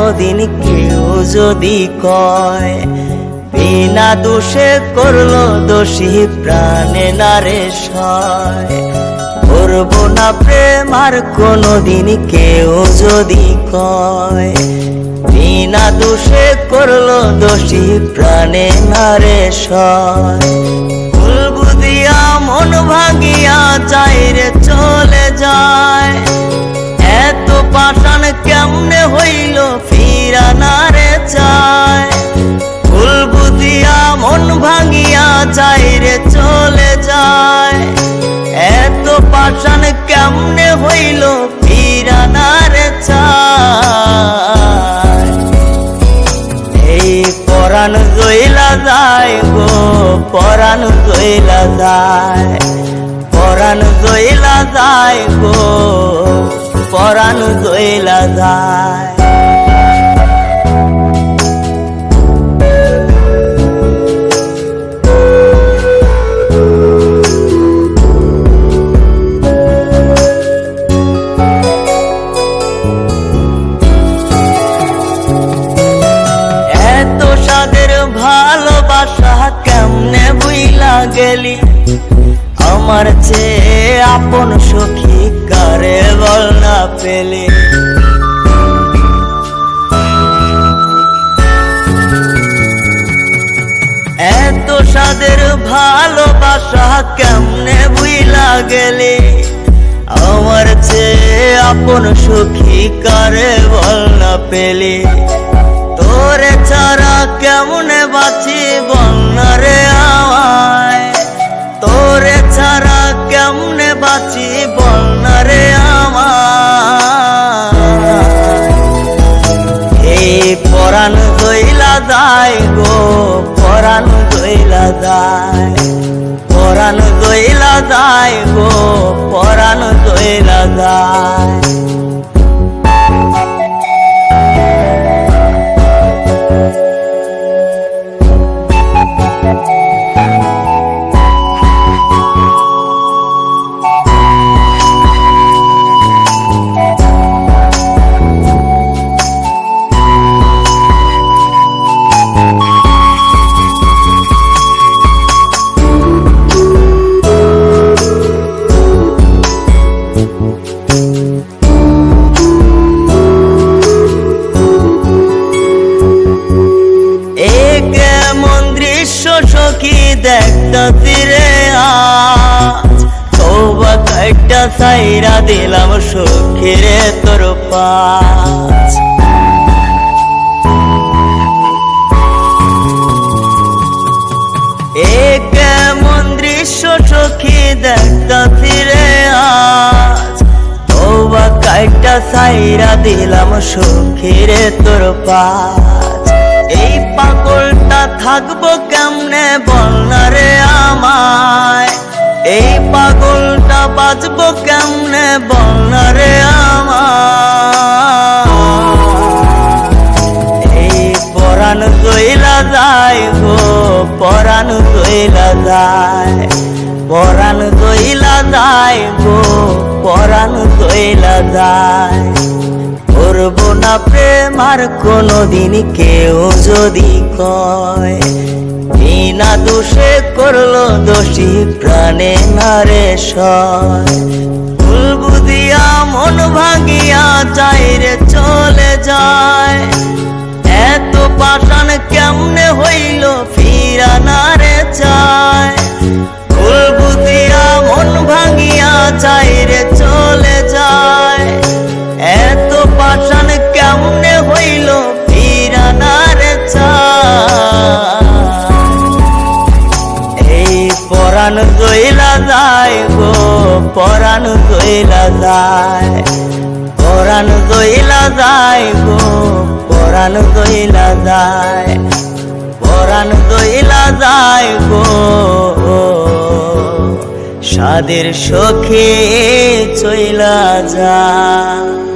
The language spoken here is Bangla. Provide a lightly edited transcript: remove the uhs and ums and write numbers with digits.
কোনোদিন কেউ যদি কয় বিনা দোষে করলো দোষী প্রাণে নারে সয়, করবো না প্রেম আর কোনোদিন কেউ যদি কয় বিনা দোষে করলো দোষী প্রাণে নারে সয়। ভুল বুঝিয়া মন ভাঙিয়া চাইরে চলে যায়, এত পাষাণ কেমনে হইল ফিরা নারে চায়। ভুল বুঝিয়া মন ভাঙিয়া চাইরে চলে যায়, এত পাষাণ কেমনে হইল ফিরা নারে চায়। এই পরাণ জইলা যায় গো পরাণ জইলা যায়, পরাণ জইলা যায় গো পরাণ জইলা যায়। এত সাদের ভালোবাসা কেমনে বুইলা গেলি, আমার চেয়ে আপন সখী কারে বল না পেলি। এত সাদের ভালোবাসা কেমনে বুইলা গেলি, আমার চেয়ে আপন সখী কারে বল না পেলি। তোরে ছাড়া কেমনে বাঁচি বল না রে আমায়, তোরে ছাড়া কেমনে বাঁচি বল না রে আমায়। এই পরাণ জইলা যায় গো পরাণ জইলা যায়, পরাণ জইলা যায় গো পরাণ জইলা যায়। সখী দেখতে রে আজ, তওবা কাইটা ছাইরা দিলাম সখী রে তোর পাশ। এ কেমন দৃশ্য সখী দেখতে রে আজ, তওবা কাইটা ছাইরা দিলাম সখী রে তোর পাশ। এই পাগলটা থাকবো কেমনে বল না রে আমায়, এই পাগলটা বাঁচবো কেমনে বল না রে আমায়। এই পরাণ জইলা যায় গো পরাণ জইলা যায়, পরাণ জইলা যায় গো পরাণ জইলা যায়। করবো না প্রেম আর কোনোদিন কেউ যদি কয় বিনা দোষে করলো দোষী প্রাণে নারে সয়। ভুল বুঝিয়া মন ভাঙিয়া চাইরে চলে যায়, এত পাষাণ কেমনে হইল ফিরা নারে চায়। ভুল বুঝিয়া মন ভাঙিয়া চাইরে চলে যায়, এত পাষাণ কেমনে হইল ফিরা নারে চায়। এই পরাণ জইলা যায় গো পরাণ জইলা যায়, পরাণ জইলা যায় গো পরাণ জইলা যায়, পরাণ জইলা যায় গো সাদের সখী চইলা যায়।